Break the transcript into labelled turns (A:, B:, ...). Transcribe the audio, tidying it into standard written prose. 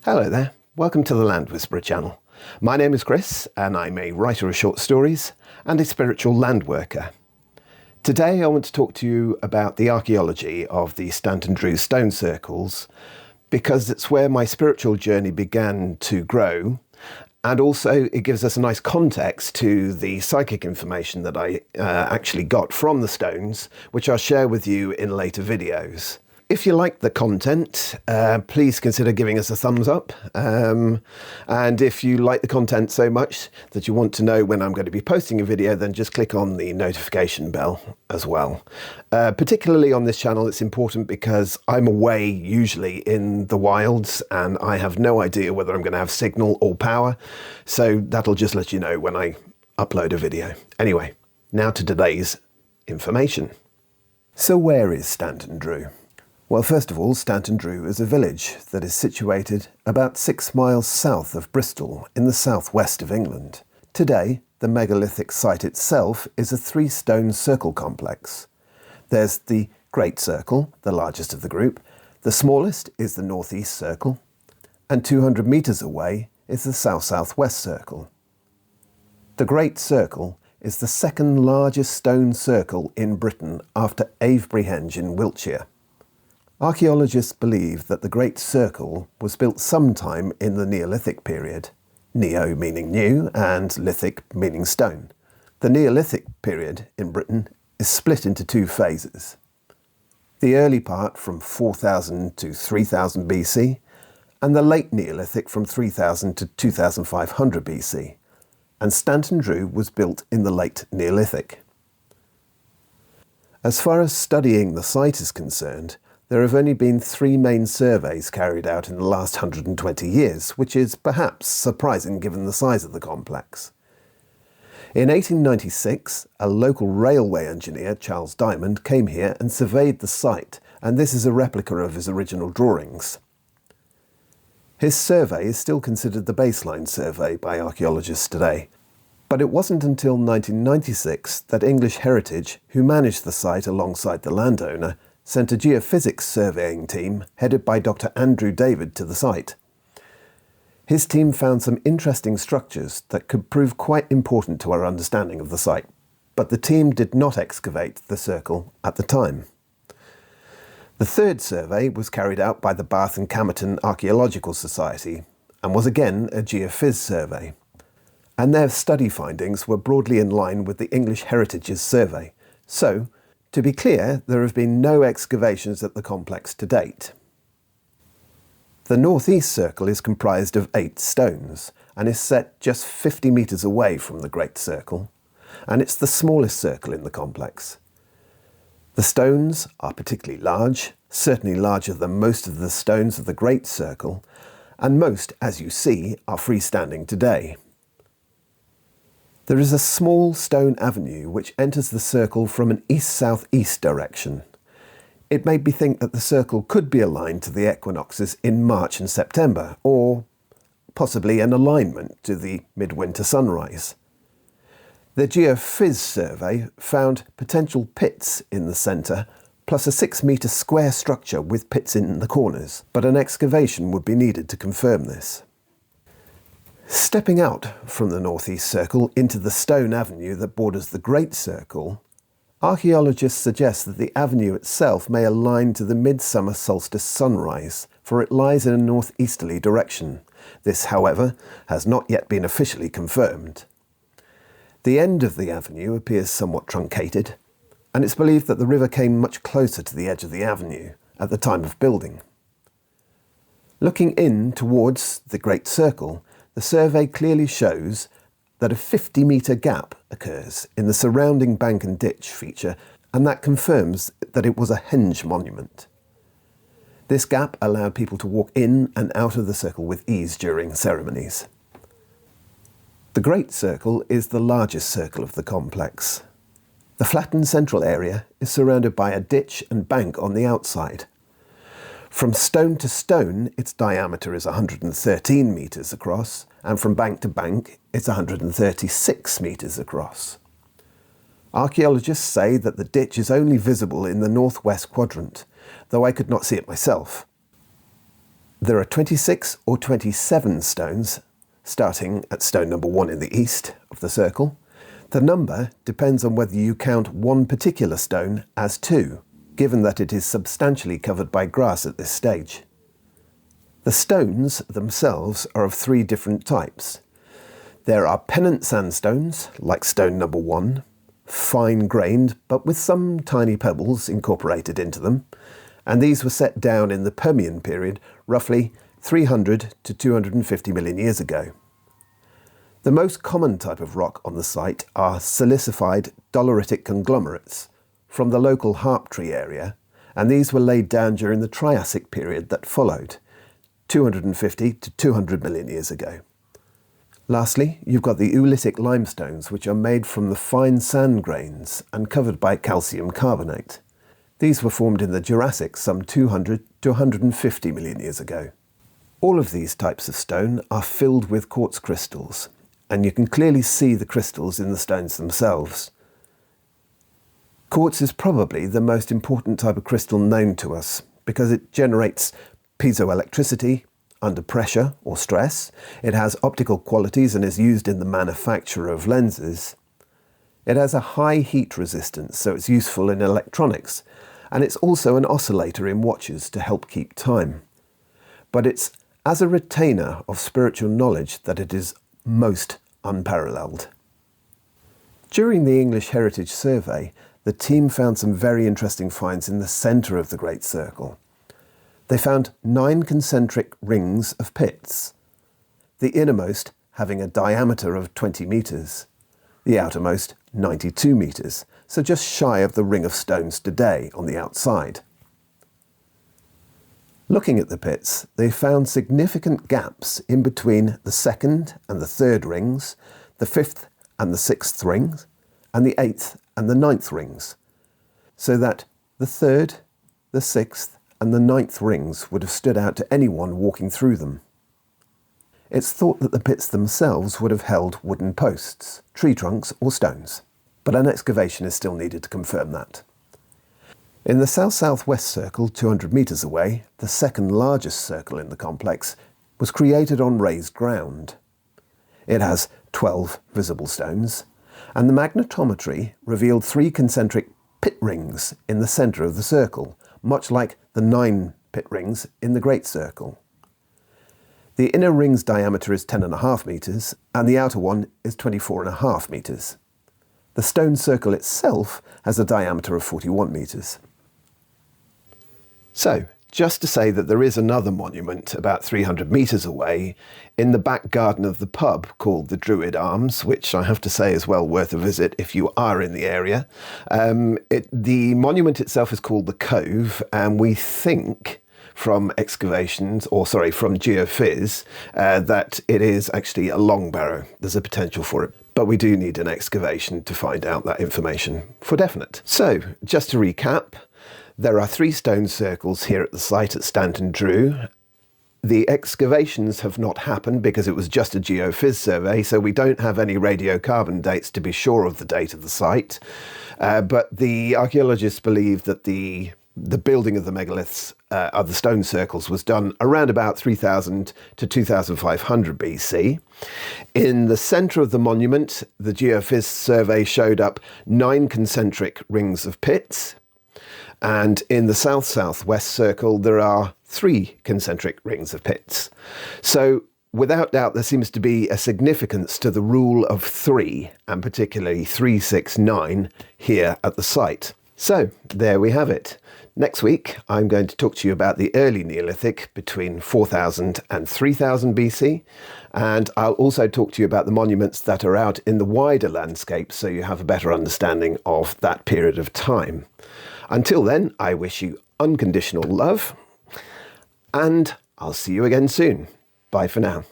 A: Hello there, welcome to the Land Whisperer channel. My name is Chris and I'm a writer of short stories and a spiritual land worker. Today I want to talk to you about the archaeology of the Stanton Drew stone circles because it's where my spiritual journey began to grow, and also it gives us a nice context to the psychic information that I actually got from the stones, which I'll share with you in later videos. If you like the content, please consider giving us a thumbs up. And if you like the content so much that you want to know when I'm going to be posting a video, then just click on the notification bell as well. Particularly on this channel, it's important because I'm away usually in the wilds and I have no idea whether I'm going to have signal or power. So that'll just let you know when I upload a video. Anyway, now to today's information. So where is Stanton Drew? Well, first of all, Stanton Drew is a village that is situated about 6 miles south of Bristol in the southwest of England. Today, the megalithic site itself is a 3-stone circle complex. There's the Great Circle, the largest of the group. The smallest is the Northeast Circle, and 200 metres away is the South-Southwest Circle. The Great Circle is the second largest stone circle in Britain after Avebury in Wiltshire. Archaeologists believe that the Great Circle was built sometime in the Neolithic period, neo meaning new and lithic meaning stone. The Neolithic period in Britain is split into 2 phases. The early part from 4000 to 3000 BC and the late Neolithic from 3000 to 2500 BC, and Stanton Drew was built in the late Neolithic. As far as studying the site is concerned, there have only been 3 main surveys carried out in the last 120 years, which is perhaps surprising given the size of the complex. In 1896, a local railway engineer, Charles Diamond, came here and surveyed the site, and this is a replica of his original drawings. His survey is still considered the baseline survey by archaeologists today, but it wasn't until 1996 that English Heritage, who managed the site alongside the landowner, sent a geophysics surveying team headed by Dr. Andrew David to the site. His team found some interesting structures that could prove quite important to our understanding of the site, but the team did not excavate the circle at the time. The third survey was carried out by the Bath and Camerton Archaeological Society and was again a geophys survey, and their study findings were broadly in line with the English Heritage's survey. So, to be clear, there have been no excavations at the complex to date. The Northeast Circle is comprised of 8 stones and is set just 50 metres away from the Great Circle, and it's the smallest circle in the complex. The stones are particularly large, certainly larger than most of the stones of the Great Circle, and most, as you see, are freestanding today. There is a small stone avenue which enters the circle from an east-southeast direction. It made me think that the circle could be aligned to the equinoxes in March and September, or possibly an alignment to the midwinter sunrise. The geophys survey found potential pits in the centre, plus a 6-metre square structure with pits in the corners, but an excavation would be needed to confirm this. Stepping out from the Northeast Circle into the stone avenue that borders the Great Circle, archaeologists suggest that the avenue itself may align to the midsummer solstice sunrise, for it lies in a northeasterly direction. This, however, has not yet been officially confirmed. The end of the avenue appears somewhat truncated, and it's believed that the river came much closer to the edge of the avenue at the time of building. Looking in towards the Great Circle, the survey clearly shows that a 50-metre gap occurs in the surrounding bank and ditch feature, and that confirms that it was a henge monument. This gap allowed people to walk in and out of the circle with ease during ceremonies. The Great Circle is the largest circle of the complex. The flattened central area is surrounded by a ditch and bank on the outside. From stone to stone, its diameter is 113 metres across, and from bank to bank, it's 136 metres across. Archaeologists say that the ditch is only visible in the northwest quadrant, though I could not see it myself. There are 26 or 27 stones, starting at stone number 1 in the east of the circle. The number depends on whether you count one particular stone as 2, given that it is substantially covered by grass at this stage. The stones themselves are of 3 different types. There are pennant sandstones, like stone number 1, fine-grained but with some tiny pebbles incorporated into them, and these were set down in the Permian period, roughly 300 to 250 million years ago. The most common type of rock on the site are silicified doleritic conglomerates from the local Harptree area, and these were laid down during the Triassic period that followed, 250 to 200 million years ago. Lastly, you've got the oolitic limestones, which are made from the fine sand grains and covered by calcium carbonate. These were formed in the Jurassic some 200 to 150 million years ago. All of these types of stone are filled with quartz crystals, and you can clearly see the crystals in the stones themselves. Quartz is probably the most important type of crystal known to us because it generates piezoelectricity under pressure or stress. It has optical qualities and is used in the manufacture of lenses. It has a high heat resistance, so it's useful in electronics, and it's also an oscillator in watches to help keep time. But it's as a retainer of spiritual knowledge that it is most unparalleled. During the English Heritage Survey, the team found some very interesting finds in the centre of the Great Circle. They found 9 concentric rings of pits, the innermost having a diameter of 20 metres, the outermost 92 metres, so just shy of the ring of stones today on the outside. Looking at the pits, they found significant gaps in between the 2nd and the 3rd rings, the 5th and the 6th rings, and the 8th and the 9th rings, so that the 3rd, the 6th and the 9th rings would have stood out to anyone walking through them. It's thought that the pits themselves would have held wooden posts, tree trunks or stones, but an excavation is still needed to confirm that. In the south-southwest circle, 200 metres away, the second largest circle in the complex, was created on raised ground. It has 12 visible stones, and the magnetometry revealed 3 concentric pit rings in the centre of the circle, much like the 9 pit rings in the Great Circle. The inner ring's diameter is 10.5 metres, and the outer one is 24.5 metres. The stone circle itself has a diameter of 41 metres. So, just to say that there is another monument about 300 metres away in the back garden of the pub called the Druid Arms, which I have to say is well worth a visit if you are in the area. The monument itself is called the Cove, and we think from excavations, from geophys, that it is actually a long barrow. There's a potential for it. But we do need an excavation to find out that information for definite. So, just to recap, there are 3 stone circles here at the site at Stanton Drew. The excavations have not happened because it was just a geophys survey, so we don't have any radiocarbon dates to be sure of the date of the site. But the archaeologists believe that the building of the megaliths, of the stone circles, was done around about 3000 to 2500 BC. In the centre of the monument, the geophys survey showed up 9 concentric rings of pits. And in the south-southwest circle, there are 3 concentric rings of pits. So, without doubt, there seems to be a significance to the rule of 3, and particularly 369, here at the site. So, there we have it. Next week, I'm going to talk to you about the early Neolithic between 4000 and 3000 BC, and I'll also talk to you about the monuments that are out in the wider landscape so you have a better understanding of that period of time. Until then, I wish you unconditional love, and I'll see you again soon. Bye for now.